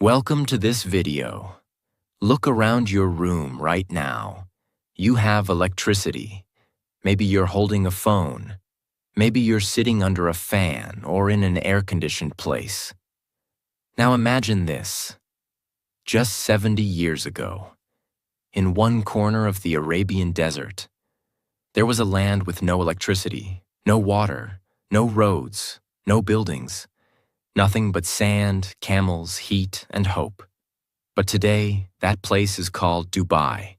Welcome to this video. Look around your room right now. You have electricity. Maybe you're holding a phone. Maybe you're sitting under a fan or in an air-conditioned place. Now imagine this. Just 70 years ago, in one corner of the Arabian desert, there was a land with no electricity, no water, no roads, no buildings. Nothing but sand, camels, heat, and hope. But today, that place is called Dubai,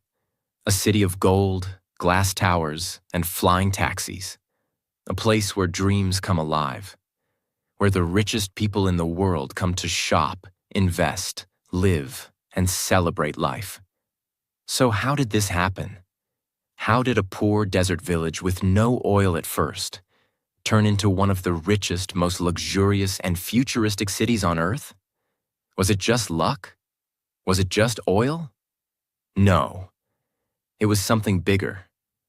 a city of gold, glass towers, and flying taxis. A place where dreams come alive, where the richest people in the world come to shop, invest, live, and celebrate life. So how did this happen? How did a poor desert village with no oil at first turn into one of the richest, most luxurious, and futuristic cities on Earth? Was it just luck? Was it just oil? No. It was something bigger.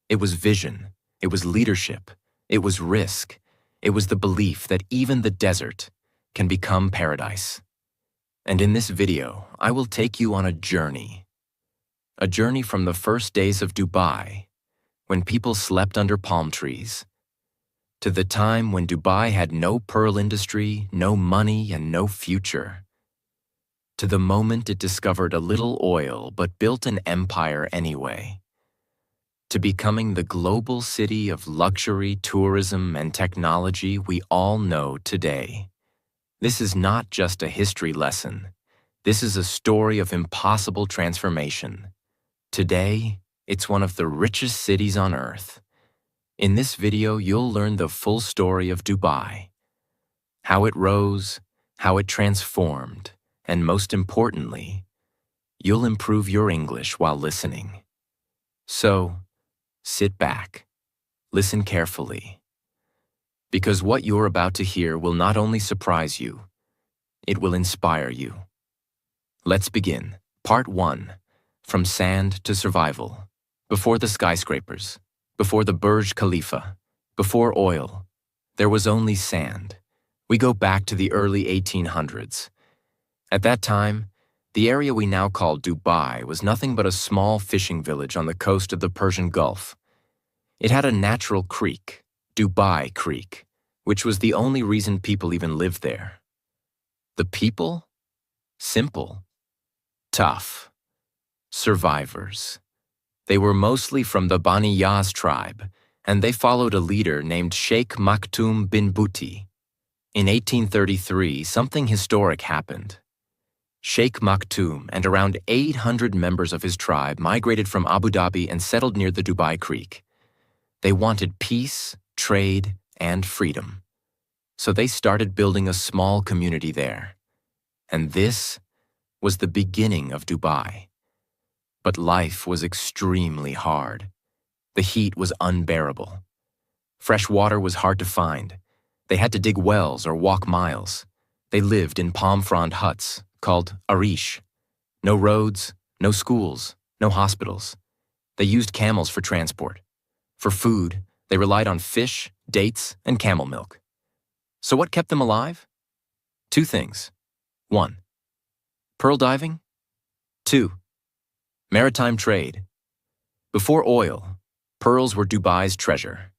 It was vision. It was leadership. It was risk. It was the belief that even the desert can become paradise. And in this video, I will take you on a journey. A journey from the first days of Dubai, when people slept under palm trees, to the time when Dubai had no pearl industry, no money, and no future. To the moment it discovered a little oil but built an empire anyway. To becoming the global city of luxury, tourism, and technology we all know today. This is not just a history lesson. This is a story of impossible transformation. Today, it's one of the richest cities on Earth. In this video, you'll learn the full story of Dubai, how it rose, how it transformed, and most importantly, you'll improve your English while listening. So, sit back, listen carefully, because what you're about to hear will not only surprise you, it will inspire you. Let's begin. Part 1, From Sand to Survival, Before the Skyscrapers. Before the Burj Khalifa, before oil, there was only sand. We go back to the early 1800s. At that time, the area we now call Dubai was nothing but a small fishing village on the coast of the Persian Gulf. It had a natural creek, Dubai Creek, which was the only reason people even lived there. The people? Simple. Tough. Survivors. They were mostly from the Bani Yas tribe, and they followed a leader named Sheikh Maktoum bin Bouti. In 1833, something historic happened. Sheikh Maktoum and around 800 members of his tribe migrated from Abu Dhabi and settled near the Dubai Creek. They wanted peace, trade, and freedom. So they started building a small community there. And this was the beginning of Dubai. But life was extremely hard. The heat was unbearable. Fresh water was hard to find. They had to dig wells or walk miles. They lived in palm frond huts called arish. No roads, no schools, no hospitals. They used camels for transport. For food, they relied on fish, dates, and camel milk. So what kept them alive? 2 things. 1. Pearl diving. 2. Maritime trade. Before oil, pearls were Dubai's treasure.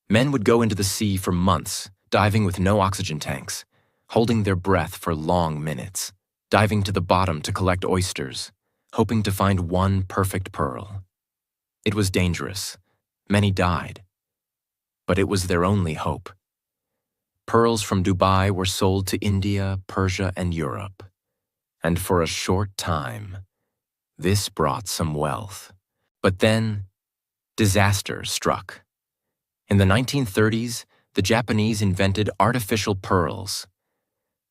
Men would go into the sea for months, diving with no oxygen tanks, holding their breath for long minutes, diving to the bottom to collect oysters, hoping to find one perfect pearl. It was dangerous. Many died. But it was their only hope. Pearls from Dubai were sold to India, Persia, and Europe. And for a short time, this brought some wealth. But then, disaster struck. In the 1930s, the Japanese invented artificial pearls.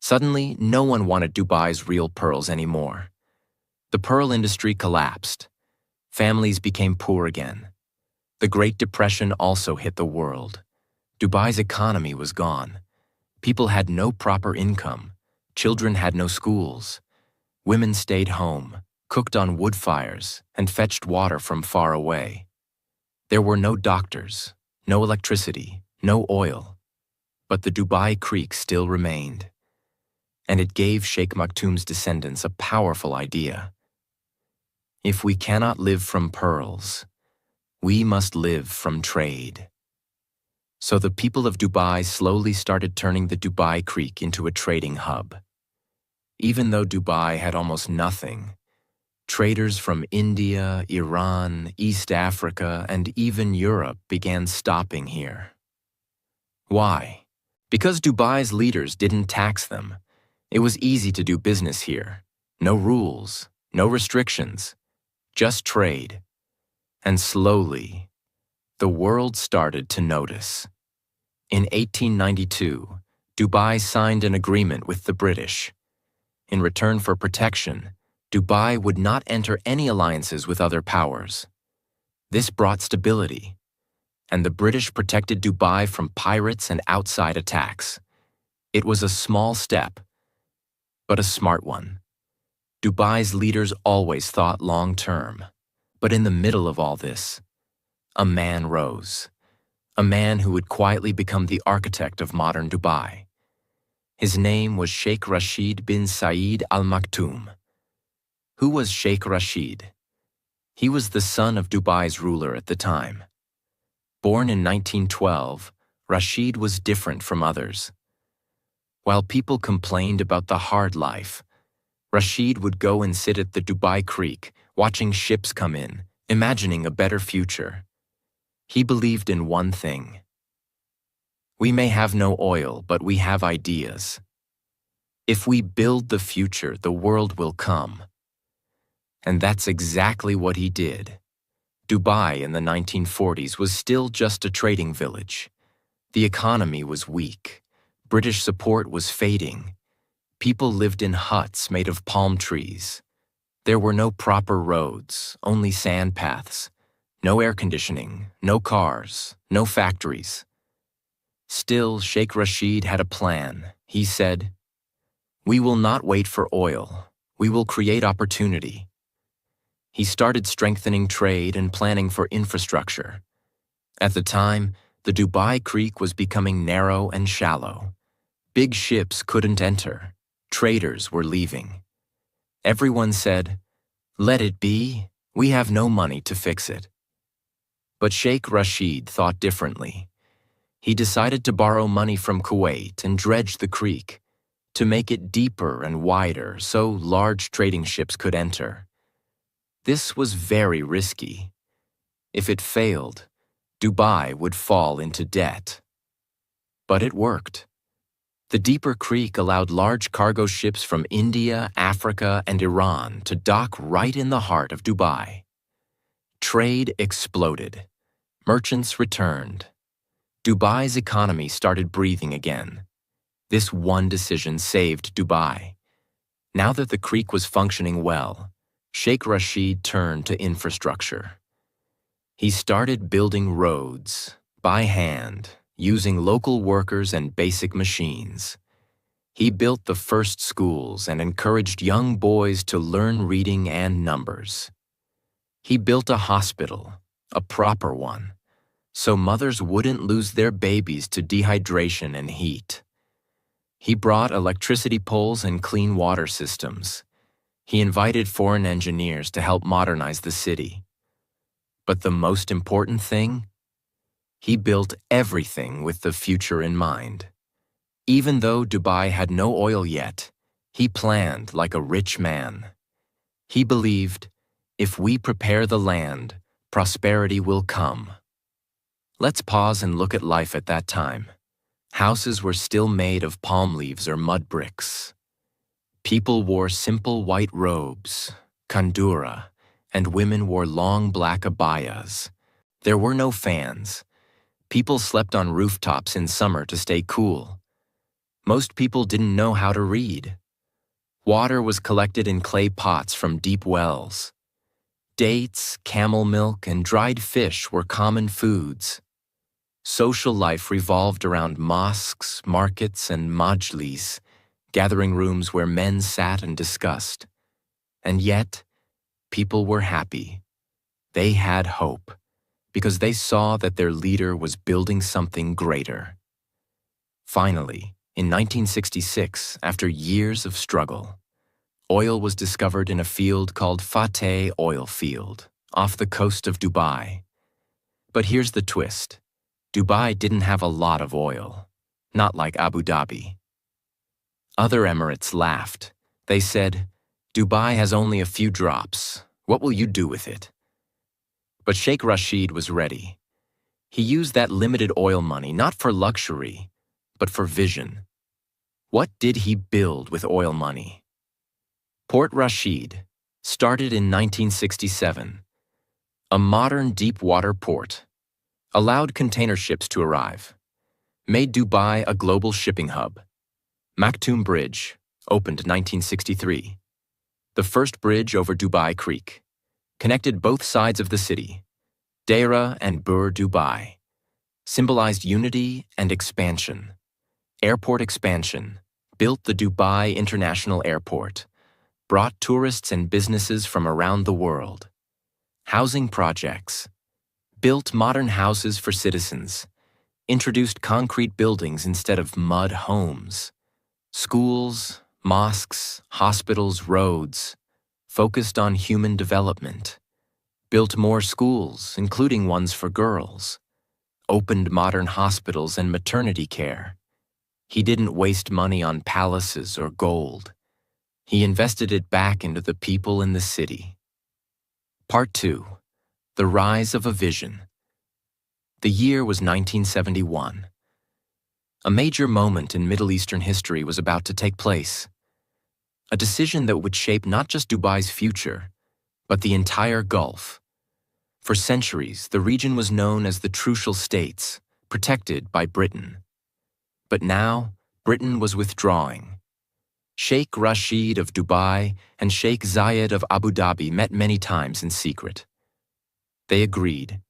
Suddenly, no one wanted Dubai's real pearls anymore. The pearl industry collapsed. Families became poor again. The Great Depression also hit the world. Dubai's economy was gone. People had no proper income. Children had no schools. Women stayed home, cooked on wood fires, and fetched water from far away. There were no doctors, no electricity, no oil, but the Dubai Creek still remained. and it gave Sheikh Maktoum's descendants a powerful idea. If we cannot live from pearls, we must live from trade. So the people of Dubai slowly started turning the Dubai Creek into a trading hub. Even though Dubai had almost nothing, traders from India, Iran, East Africa, and even Europe began stopping here. Why? Because Dubai's leaders didn't tax them. It was easy to do business here. No rules, no restrictions, just trade. And slowly, the world started to notice. In 1892, Dubai signed an agreement with the British. In return for protection, Dubai would not enter any alliances with other powers. This brought stability, and the British protected Dubai from pirates and outside attacks. It was a small step, but a smart one. Dubai's leaders always thought long-term. But in the middle of all this, a man rose. A man who would quietly become the architect of modern Dubai. His name was Sheikh Rashid bin Saeed Al Maktoum. Who was Sheikh Rashid? He was the son of Dubai's ruler at the time. Born in 1912, Rashid was different from others. While people complained about the hard life, Rashid would go and sit at the Dubai Creek, watching ships come in, imagining a better future. He believed in one thing. We may have no oil, but we have ideas. If we build the future, the world will come. And that's exactly what he did. Dubai in the 1940s was still just a trading village. The economy was weak. British support was fading. People lived in huts made of palm trees. There were no proper roads, only sand paths. No air conditioning, no cars, no factories. Still, Sheikh Rashid had a plan. He said, "We will not wait for oil. We will create opportunity." He started strengthening trade and planning for infrastructure. At the time, the Dubai Creek was becoming narrow and shallow. Big ships couldn't enter. Traders were leaving. Everyone said, "Let it be. We have no money to fix it." But Sheikh Rashid thought differently. He decided to borrow money from Kuwait and dredge the creek, to make it deeper and wider so large trading ships could enter. This was very risky. If it failed, Dubai would fall into debt. But it worked. The deeper creek allowed large cargo ships from India, Africa, and Iran to dock right in the heart of Dubai. Trade exploded. Merchants returned. Dubai's economy started breathing again. This one decision saved Dubai. Now that the creek was functioning well, Sheikh Rashid turned to infrastructure. He started building roads by hand, using local workers and basic machines. He built the first schools and encouraged young boys to learn reading and numbers. He built a hospital, a proper one, so mothers wouldn't lose their babies to dehydration and heat. He brought electricity poles and clean water systems. He invited foreign engineers to help modernize the city. But the most important thing? He built everything with the future in mind. Even though Dubai had no oil yet, he planned like a rich man. He believed, if we prepare the land, prosperity will come. Let's pause and look at life at that time. Houses were still made of palm leaves or mud bricks. People wore simple white robes, kandura, and women wore long black abayas. There were no fans. People slept on rooftops in summer to stay cool. Most people didn't know how to read. Water was collected in clay pots from deep wells. Dates, camel milk, and dried fish were common foods. Social life revolved around mosques, markets, and majlis, gathering rooms where men sat and discussed. And yet, people were happy. They had hope, because they saw that their leader was building something greater. Finally, In 1966, after years of struggle, oil was discovered in a field called Fateh Oil Field, off the coast of Dubai. But here's the twist. Dubai didn't have a lot of oil, not like Abu Dhabi. Other emirates laughed. They said, "Dubai has only a few drops. What will you do with it?" But Sheikh Rashid was ready. He used that limited oil money not for luxury, but for vision. What did he build with oil money? Port Rashid, started in 1967, a modern deep-water port, allowed container ships to arrive, made Dubai a global shipping hub. Maktoum Bridge, opened 1963, the first bridge over Dubai Creek, connected both sides of the city. Deira and Bur Dubai, symbolized unity and expansion. Airport expansion, built the Dubai International Airport, brought tourists and businesses from around the world. Housing projects, built modern houses for citizens, introduced concrete buildings instead of mud homes. Schools, mosques, hospitals, roads, focused on human development. Built more schools, including ones for girls. Opened modern hospitals and maternity care. He didn't waste money on palaces or gold. He invested it back into the people in the city. Part 2. The Rise of a Vision. The year was 1971. A major moment in Middle Eastern history was about to take place. A decision that would shape not just Dubai's future, but the entire Gulf. For centuries, the region was known as the Trucial States, protected by Britain. But now, Britain was withdrawing. Sheikh Rashid of Dubai and Sheikh Zayed of Abu Dhabi met many times in secret. They agreed,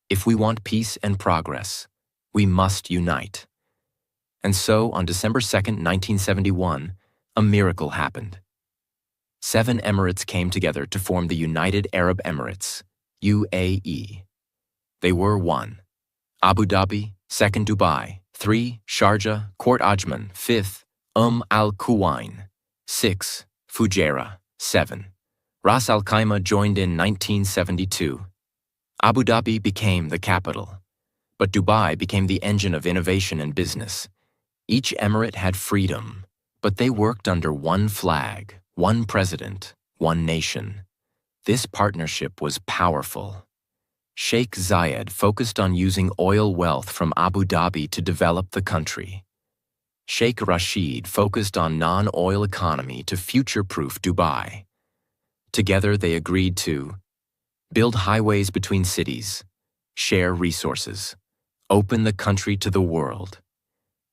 if we want peace and progress, we must unite. And so, on December 2nd, 1971, a miracle happened. 7 emirates came together to form the United Arab Emirates, UAE. They were 1. Abu Dhabi, 2nd Dubai, 3. Sharjah, Port Ajman, 5th, Al Quwain, 6. Fujairah, 7. Ras Al Khaimah joined in 1972. Abu Dhabi became the capital, but Dubai became the engine of innovation and business. Each emirate had freedom, but they worked under one flag, one president, one nation. This partnership was powerful. Sheikh Zayed focused on using oil wealth from Abu Dhabi to develop the country. Sheikh Rashid focused on non-oil economy to future-proof Dubai. Together they agreed to build highways between cities, share resources, open the country to the world.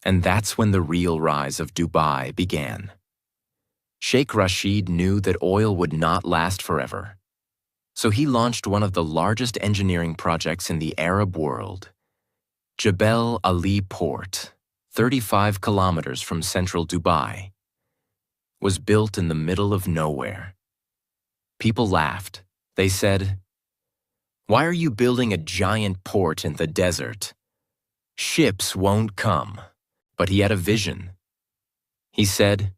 And that's when the real rise of Dubai began. Sheikh Rashid knew that oil would not last forever. So he launched one of the largest engineering projects in the Arab world. Jebel Ali Port, 35 kilometers from central Dubai, was built in the middle of nowhere. People laughed. They said, "Why are you building a giant port in the desert? Ships won't come." But he had a vision. He said,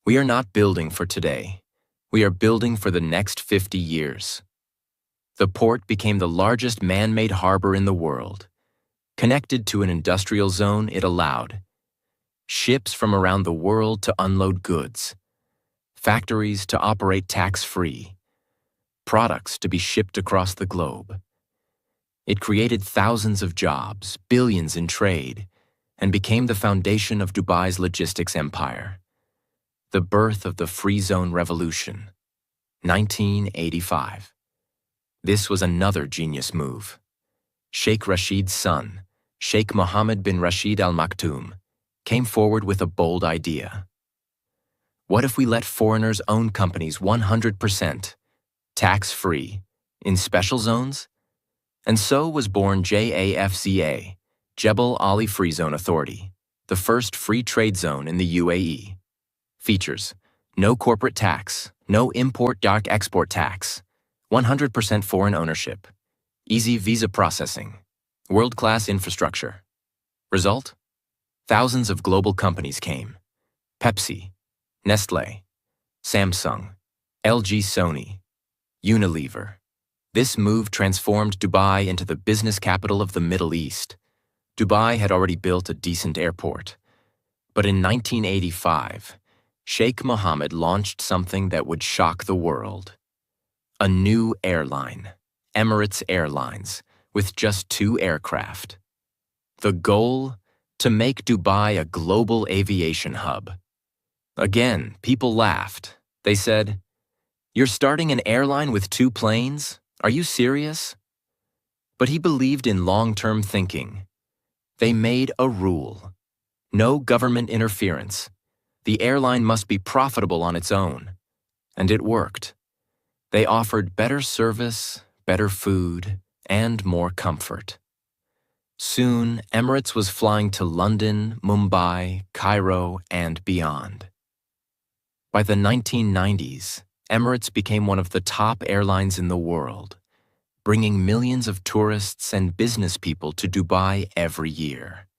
"We are not building for today. We are building for the next 50 years." The port became the largest man-made harbor in the world. Connected to an industrial zone, it allowed ships from around the world to unload goods, factories to operate tax-free, products to be shipped across the globe. It created thousands of jobs, billions in trade, and became the foundation of Dubai's logistics empire. The birth of the Free Zone Revolution, 1985. This was another genius move. Sheikh Rashid's son, Sheikh Mohammed bin Rashid Al Maktoum, came forward with a bold idea. What if we let foreigners own companies 100%, tax-free, in special zones? And so was born JAFZA, Jebel Ali Free Zone Authority, the first free trade zone in the UAE. Features: no corporate tax, no import-export tax, 100% foreign ownership, easy visa processing, world-class infrastructure. Result? Thousands of global companies came: Pepsi, Nestle, Samsung, LG, Sony, Unilever. This move transformed Dubai into the business capital of the Middle East. Dubai had already built a decent airport. But in 1985, Sheikh Mohammed launched something that would shock the world. A new airline, Emirates Airlines, with just 2 aircraft. The goal? To make Dubai a global aviation hub. Again, people laughed. They said, "You're starting an airline with 2 planes? Are you serious?" But he believed in long-term thinking. They made a rule. No government interference. The airline must be profitable on its own. And it worked. They offered better service, better food, and more comfort. Soon, Emirates was flying to London, Mumbai, Cairo, and beyond. By the 1990s, Emirates became one of the top airlines in the world, bringing millions of tourists and business people to Dubai every year.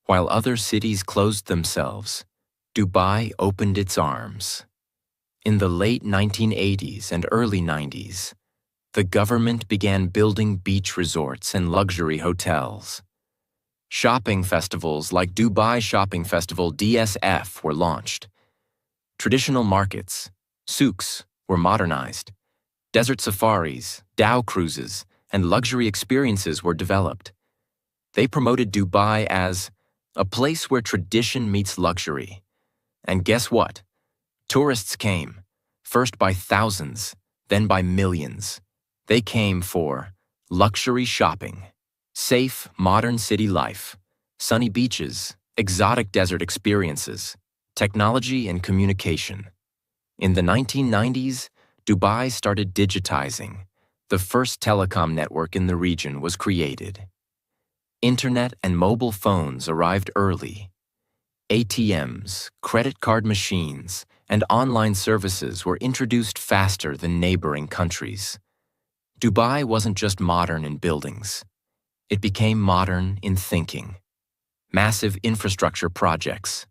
While other cities closed themselves, Dubai opened its arms. In the late 1980s and early 90s, the government began building beach resorts and luxury hotels. Shopping festivals like Dubai Shopping Festival (DSF) were launched. Traditional markets, souks, were modernized. Desert safaris, dhow cruises, and luxury experiences were developed. They promoted Dubai as a place where tradition meets luxury. And guess what? Tourists came, first by thousands, then by millions. They came for luxury shopping, safe, modern city life, sunny beaches, exotic desert experiences, technology and communication. In the 1990s, Dubai started digitizing. The first telecom network in the region was created. Internet and mobile phones arrived early. ATMs, credit card machines, and online services were introduced faster than neighboring countries. Dubai wasn't just modern in buildings. It became modern in thinking. Massive infrastructure projects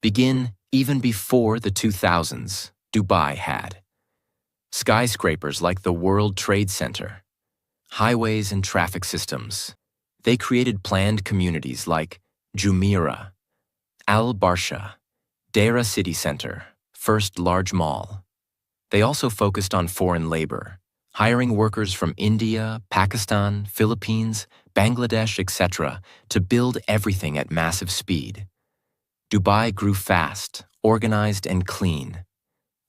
begin even before the 2000s. Dubai had skyscrapers like the World Trade Center, highways and traffic systems. They created planned communities like Jumeirah, Al Barsha, Deira City Center, first large mall. They also focused on foreign labor, hiring workers from India, Pakistan, Philippines, Bangladesh, etc., to build everything at massive speed. Dubai grew fast, organized, and clean.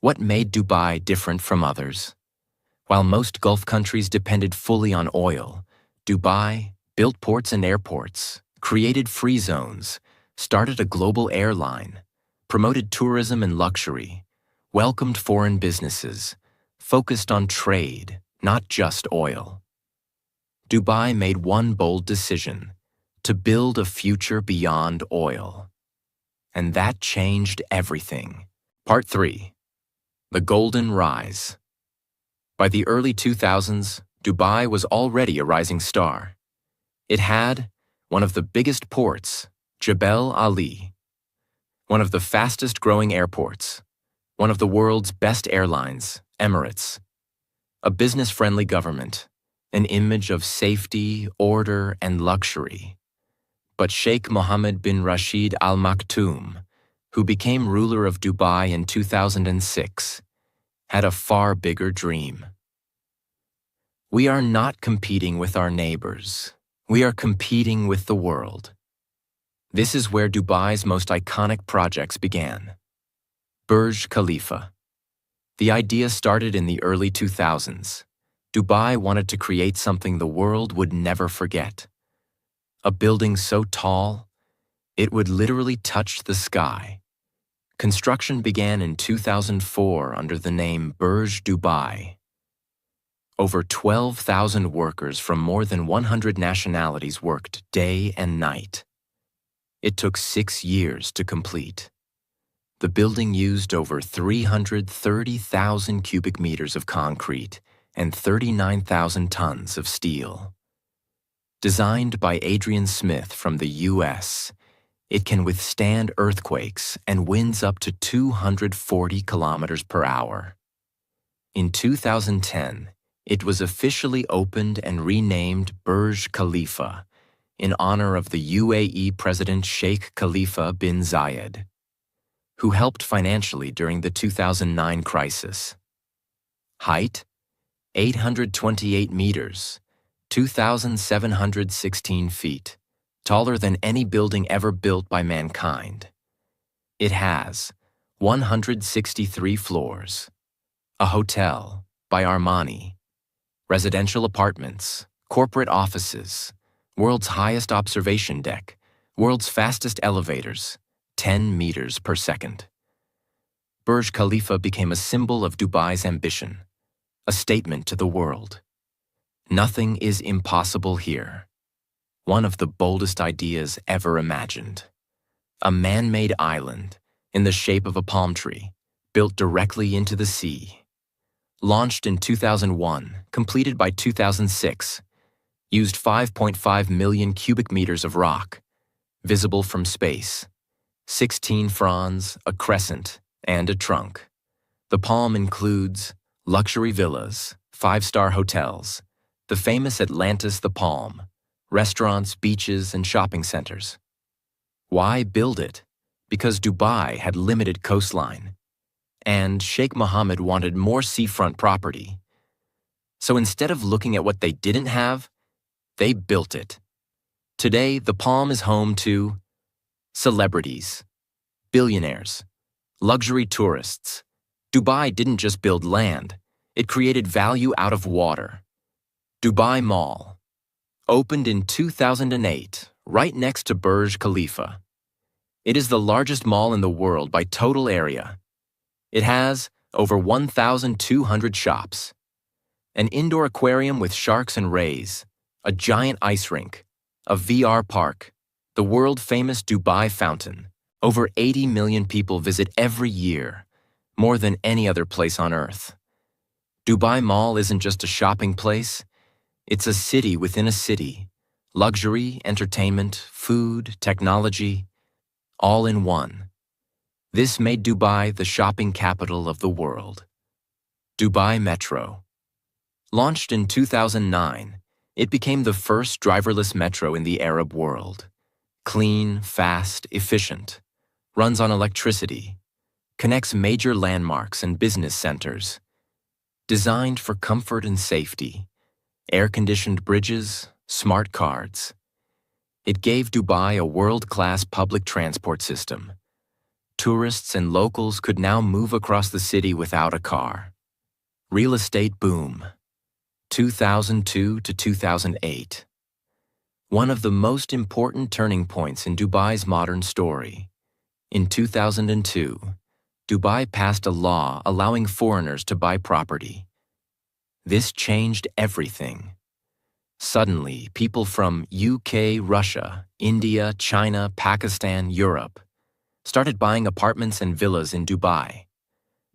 What made Dubai different from others? While most Gulf countries depended fully on oil, Dubai built ports and airports, created free zones, started a global airline, promoted tourism and luxury, welcomed foreign businesses, focused on trade, not just oil. Dubai made one bold decision: to build a future beyond oil. And that changed everything. Part 3. The Golden Rise. By the early 2000s, Dubai was already a rising star. It had one of the biggest ports, Jebel Ali, one of the fastest-growing airports, one of the world's best airlines, Emirates, a business-friendly government, an image of safety, order, and luxury. But Sheikh Mohammed bin Rashid Al Maktoum, who became ruler of Dubai in 2006, had a far bigger dream. We are not competing with our neighbors. We are competing with the world. This is where Dubai's most iconic projects began. Burj Khalifa. The idea started in the early 2000s. Dubai wanted to create something the world would never forget. A building so tall, it would literally touch the sky. Construction began in 2004 under the name Burj Dubai. Over 12,000 workers from more than 100 nationalities worked day and night. It took 6 years to complete. The building used over 330,000 cubic meters of concrete and 39,000 tons of steel. Designed by Adrian Smith from the U.S., It can withstand earthquakes and winds up to 240 kilometers per hour. In 2010, it was officially opened and renamed Burj Khalifa in honor of the UAE President Sheikh Khalifa bin Zayed, who helped financially during the 2009 crisis. Height: 828 meters, 2,716 feet, taller than any building ever built by mankind. It has 163 floors, a hotel by Armani, residential apartments, corporate offices, world's highest observation deck, world's fastest elevators, 10 meters per second. Burj Khalifa became a symbol of Dubai's ambition, a statement to the world. Nothing is impossible here. One of the boldest ideas ever imagined. A man-made island in the shape of a palm tree, built directly into the sea. Launched in 2001, completed by 2006, used 5.5 million cubic meters of rock, visible from space, 16 fronds, a crescent, and a trunk. The palm includes luxury villas, 5-star hotels, the famous Atlantis the Palm, restaurants, beaches, and shopping centers. Why build it? Because Dubai had limited coastline, and Sheikh Mohammed wanted more seafront property. So instead of looking at what they didn't have, they built it. Today, the Palm is home to celebrities, billionaires, luxury tourists. Dubai didn't just build land, it created value out of water. Dubai Mall, opened in 2008, right next to Burj Khalifa. It is the largest mall in the world by total area. It has over 1,200 shops, an indoor aquarium with sharks and rays, a giant ice rink, a VR park, the world-famous Dubai Fountain. Over 80 million people visit every year, more than any other place on Earth. Dubai Mall isn't just a shopping place, it's a city within a city. Luxury, entertainment, food, technology, all in one. This made Dubai the shopping capital of the world. Dubai Metro. Launched in 2009, it became the first driverless metro in the Arab world. Clean, fast, efficient. Runs on electricity. Connects major landmarks and business centers. Designed for comfort and safety. Air-conditioned bridges, smart cards. It gave Dubai a world-class public transport system. Tourists and locals could now move across the city without a car. Real estate boom. 2002 to 2008. One of the most important turning points in Dubai's modern story. In 2002, Dubai passed a law allowing foreigners to buy property. This changed everything. Suddenly, people from UK, Russia, India, China, Pakistan, Europe started buying apartments and villas in Dubai.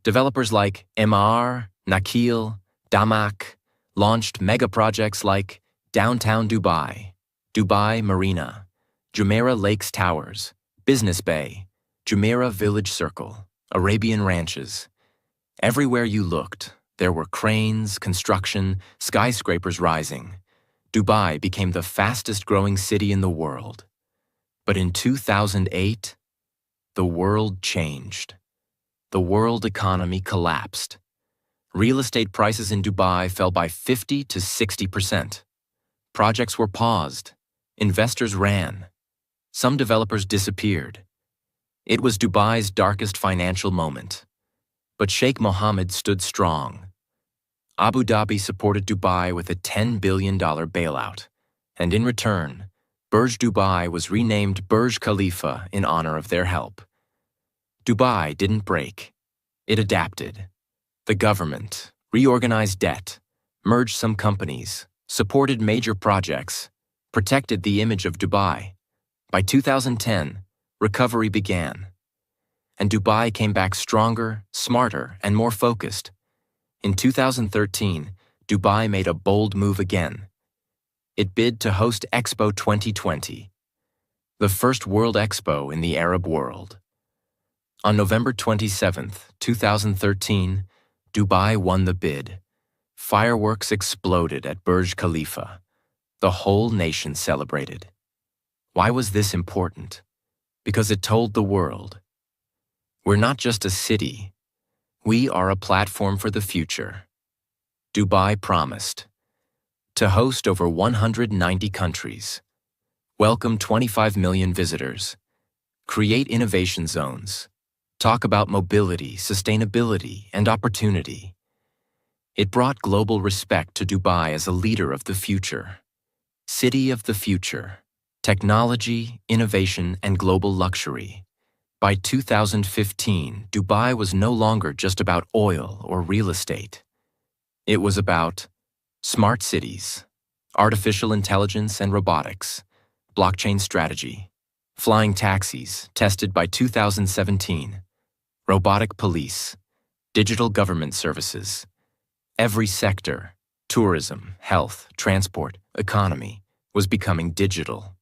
Developers like Emaar, Nakheel, Damak launched mega projects like Downtown Dubai, Dubai Marina, Jumeirah Lakes Towers, Business Bay, Jumeirah Village Circle, Arabian Ranches. Everywhere you looked, there were cranes, construction, skyscrapers rising. Dubai became the fastest-growing city in the world. But in 2008, the world changed. The world economy collapsed. Real estate prices in Dubai fell by 50 to 60%. Projects were paused. Investors ran. Some developers disappeared. It was Dubai's darkest financial moment. But Sheikh Mohammed stood strong. Abu Dhabi supported Dubai with a $10 billion bailout, and in return, Burj Dubai was renamed Burj Khalifa in honor of their help. Dubai didn't break. It adapted. The government reorganized debt, merged some companies, supported major projects, protected the image of Dubai. By 2010, recovery began. And Dubai came back stronger, smarter, and more focused. In 2013, Dubai made a bold move again. It bid to host Expo 2020. the first World Expo in the Arab world. On November 27, 2013, Dubai won the bid. Fireworks exploded at Burj Khalifa. The whole nation celebrated. Why was this important? Because it told the world, we're not just a city, we are a platform for the future. Dubai promised to host over 190 countries, welcome 25 million visitors, create innovation zones, talk about mobility, sustainability, and opportunity. It brought global respect to Dubai as a leader of the future. City of the future, technology, innovation, and global luxury. By 2015, Dubai was no longer just about oil or real estate. It was about smart cities, artificial intelligence and robotics, blockchain strategy, flying taxis tested by 2017, robotic police, digital government services. Every sector, tourism, health, transport, economy, was becoming digital.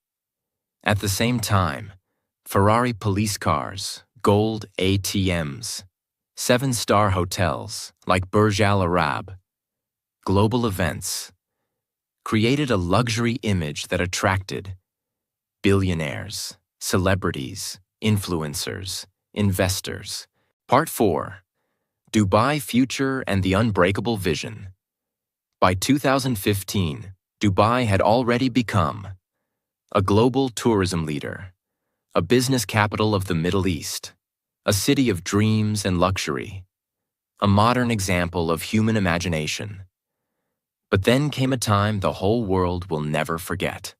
At the same time, Ferrari police cars, gold ATMs, 7-star hotels like Burj Al Arab, global events, created a luxury image that attracted billionaires, celebrities, influencers, investors. Part 4. Dubai Future and the Unbreakable Vision. By 2015, Dubai had already become a global tourism leader, a business capital of the Middle East, a city of dreams and luxury, a modern example of human imagination. But then came a time the whole world will never forget.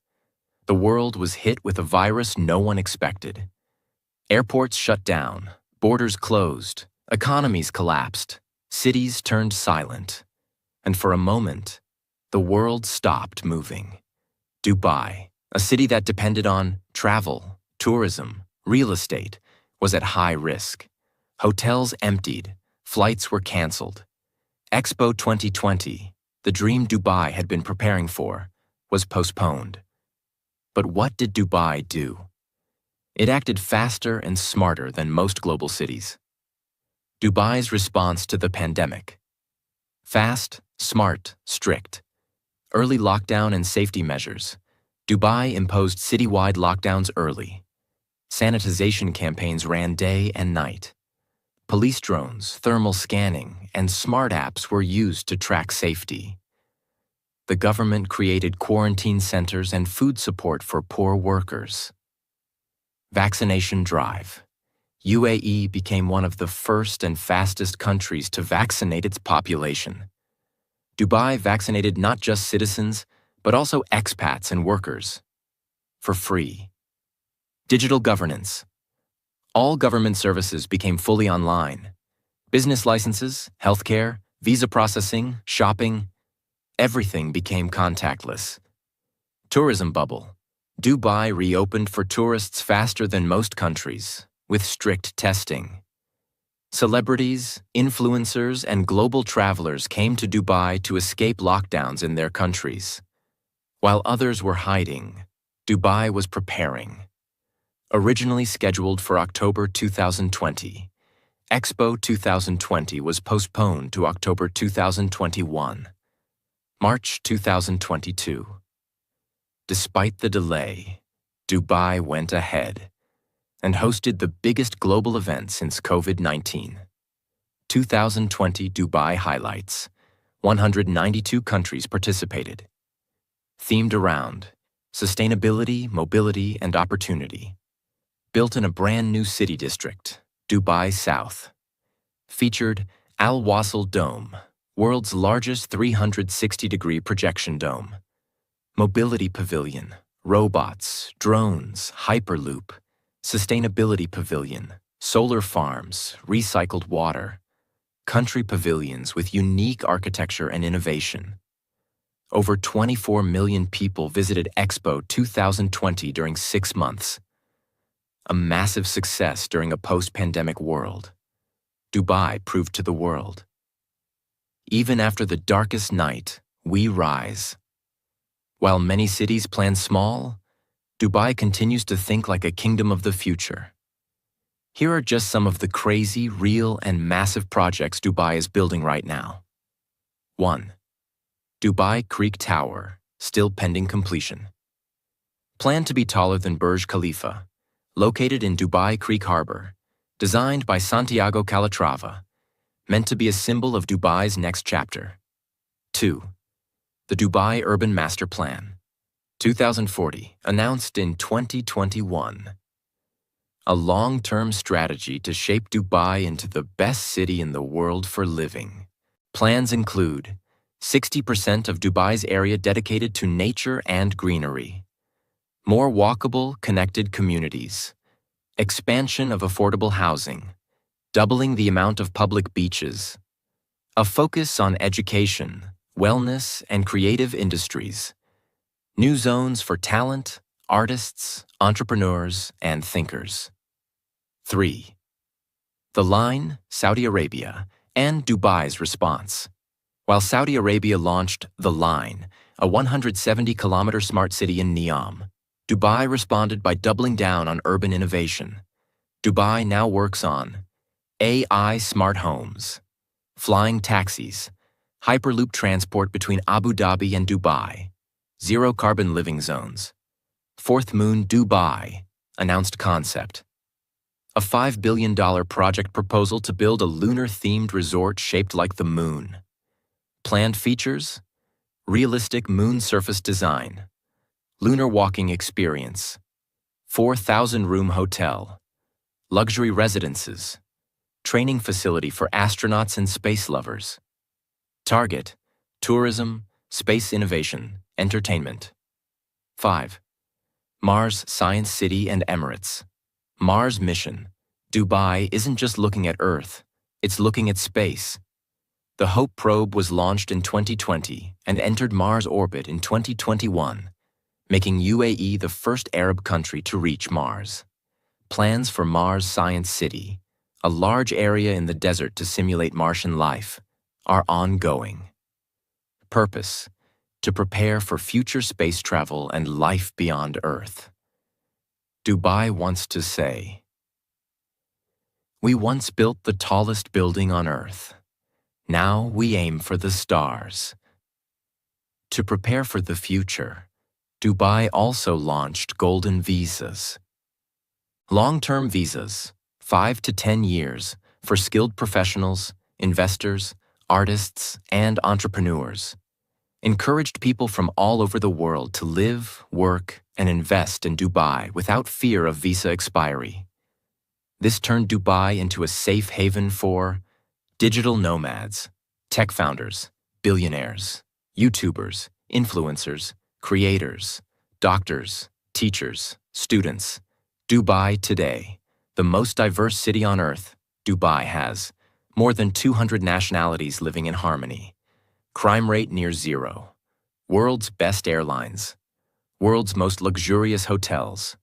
The world was hit with a virus no one expected. Airports shut down, borders closed, economies collapsed, cities turned silent. And for a moment, the world stopped moving. Dubai, a city that depended on travel, tourism, real estate, was at high risk. Hotels emptied, flights were canceled. Expo 2020, the dream Dubai had been preparing for, was postponed. But what did Dubai do? It acted faster and smarter than most global cities. Dubai's response to the pandemic. Fast, smart, strict. Early lockdown and safety measures. Dubai imposed citywide lockdowns early. Sanitization campaigns ran day and night. Police drones, thermal scanning, and smart apps were used to track safety. The government created quarantine centers and food support for poor workers. Vaccination drive. UAE became one of the first and fastest countries to vaccinate its population. Dubai vaccinated not just citizens, but also expats and workers. For free. Digital governance. All government services became fully online. Business licenses, healthcare, visa processing, shopping, everything became contactless. Tourism bubble. Dubai reopened for tourists faster than most countries, with strict testing. Celebrities, influencers, and global travelers came to Dubai to escape lockdowns in their countries. While others were hiding, Dubai was preparing. Originally scheduled for October 2020, Expo 2020 was postponed to October 2021. March 2022. Despite the delay, Dubai went ahead and hosted the biggest global event since COVID-19. 2020 Dubai highlights. 192 countries participated. Themed around sustainability, mobility, and opportunity. Built in a brand new city district, Dubai South. Featured Al Wasl Dome, world's largest 360-degree projection dome. Mobility Pavilion, robots, drones, Hyperloop, Sustainability Pavilion, solar farms, recycled water, country pavilions with unique architecture and innovation. Over 24 million people visited Expo 2020 during 6 months. A massive success during a post-pandemic world. Dubai proved to the world. Even after the darkest night, we rise. While many cities plan small, Dubai continues to think like a kingdom of the future. Here are just some of the crazy, real, and massive projects Dubai is building right now. 1. Dubai Creek Tower, still pending completion. Planned to be taller than Burj Khalifa, located in Dubai Creek Harbor, designed by Santiago Calatrava, meant to be a symbol of Dubai's next chapter. 2. The Dubai Urban Master Plan, 2040, announced in 2021. A long-term strategy to shape Dubai into the best city in the world for living. Plans include 60% of Dubai's area dedicated to nature and greenery, more walkable, connected communities, expansion of affordable housing, doubling the amount of public beaches, a focus on education, wellness, and creative industries, new zones for talent, artists, entrepreneurs, and thinkers. 3. The Line, Saudi Arabia, and Dubai's response. While Saudi Arabia launched The Line, a 170-kilometer smart city in Neom, Dubai responded by doubling down on urban innovation. Dubai now works on AI smart homes, flying taxis, Hyperloop transport between Abu Dhabi and Dubai, zero-carbon living zones, Fourth Moon Dubai, announced concept. A $5 billion project proposal to build a lunar-themed resort shaped like the moon. Planned features: realistic moon surface design, lunar walking experience, 4,000-room hotel, luxury residences, training facility for astronauts and space lovers. Target: tourism, space innovation, entertainment. 5. Mars Science City and Emirates. Mars mission. Dubai isn't just looking at Earth, it's looking at space. The Hope probe was launched in 2020 and entered Mars orbit in 2021, making UAE the first Arab country to reach Mars. Plans for Mars Science City, a large area in the desert to simulate Martian life, are ongoing. Purpose: to prepare for future space travel and life beyond Earth. Dubai wants to say, "We once built the tallest building on Earth. Now we aim for the stars." To prepare for the future, Dubai also launched golden visas. Long-term visas, 5 to 10 years, for skilled professionals, investors, artists, and entrepreneurs, encouraged people from all over the world to live, work, and invest in Dubai without fear of visa expiry. This turned Dubai into a safe haven for digital nomads, tech founders, billionaires, YouTubers, influencers, creators, doctors, teachers, students. Dubai today, the most diverse city on Earth. Dubai has more than 200 nationalities living in harmony. Crime rate near zero. World's best airlines. World's most luxurious hotels.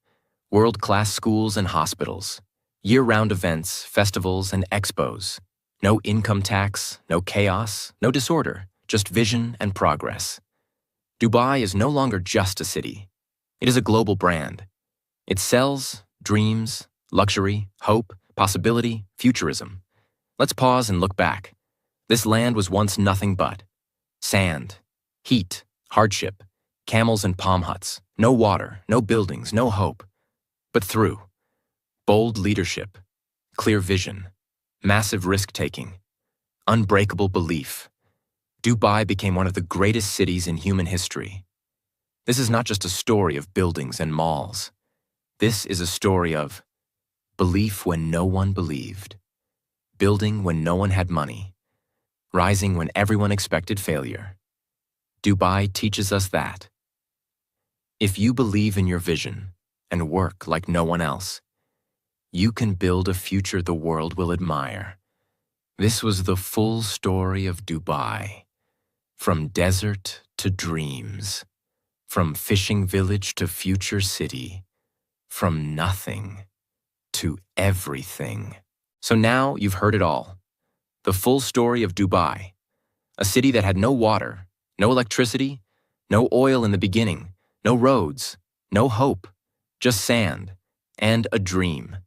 World-class schools and hospitals. Year-round events, festivals, and expos. No income tax, no chaos, no disorder, just vision and progress. Dubai is no longer just a city. It is a global brand. It sells dreams, luxury, hope, possibility, futurism. Let's pause and look back. This land was once nothing but sand, heat, hardship, camels and palm huts, no water, no buildings, no hope. But through bold leadership, clear vision, massive risk-taking, unbreakable belief, Dubai became one of the greatest cities in human history. This is not just a story of buildings and malls. This is a story of belief when no one believed, building when no one had money, rising when everyone expected failure. Dubai teaches us that if you believe in your vision and work like no one else, you can build a future the world will admire. This was the full story of Dubai. From desert to dreams, from fishing village to future city, from nothing to everything. So now you've heard it all. The full story of Dubai, a city that had no water, no electricity, no oil in the beginning, no roads, no hope, Just sand and a dream.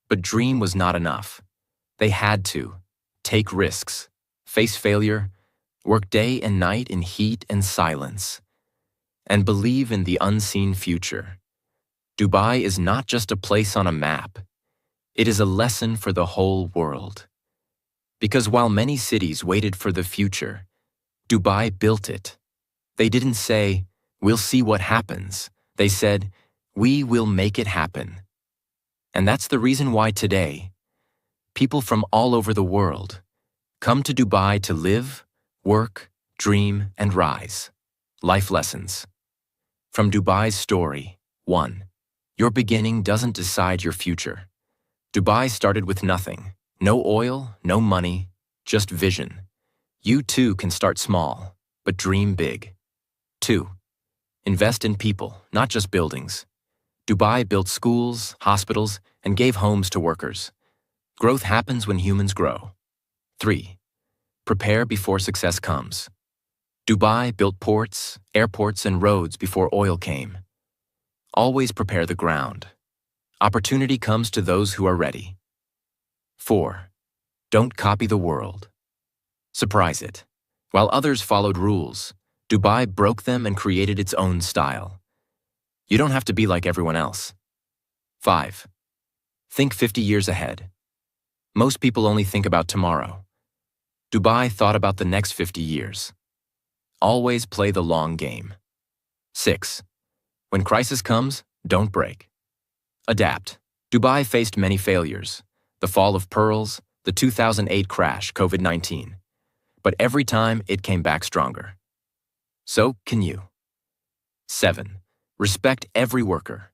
But dream was not enough. They had to take risks, face failure, work day and night in heat and silence, and believe in the unseen future. Dubai is not just a place on a map. It is a lesson for the whole world. Because while many cities waited for the future, Dubai built it. They didn't say, "We'll see what happens." They said, "We will make it happen." And that's the reason why today, people from all over the world come to Dubai to live, work, dream, and rise. Life lessons. From Dubai's story, 1. Your beginning doesn't decide your future. Dubai started with nothing. No oil, no money, just vision. You too can start small, but dream big. 2. Invest in people, not just buildings. Dubai built schools, hospitals, and gave homes to workers. Growth happens when humans grow. 3. Prepare before success comes. Dubai built ports, airports, and roads before oil came. Always prepare the ground. Opportunity comes to those who are ready. 4. Don't copy the world. Surprise it. While others followed rules, Dubai broke them and created its own style. You don't have to be like everyone else. 5. Think 50 years ahead. Most people only think about tomorrow. Dubai thought about the next 50 years. Always play the long game. 6. When crisis comes, don't break. Adapt. Dubai faced many failures. The fall of pearls, the 2008 crash, COVID-19. But every time, it came back stronger. So can you. 7. Respect every worker.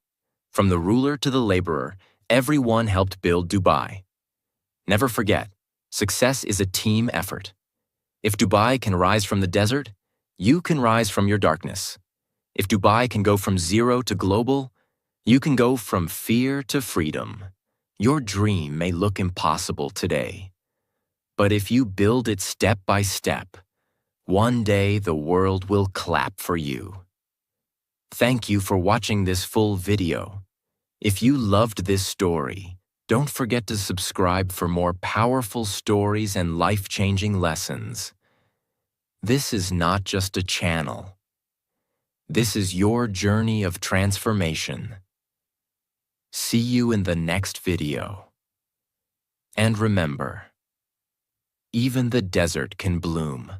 From the ruler to the laborer, everyone helped build Dubai. Never forget, success is a team effort. If Dubai can rise from the desert, you can rise from your darkness. If Dubai can go from zero to global, you can go from fear to freedom. Your dream may look impossible today. But if you build it step by step, one day the world will clap for you. Thank you for watching this full video. If you loved this story, don't forget to subscribe for more powerful stories and life-changing lessons. This is not just a channel. This is your journey of transformation. See you in the next video. And remember, even the desert can bloom.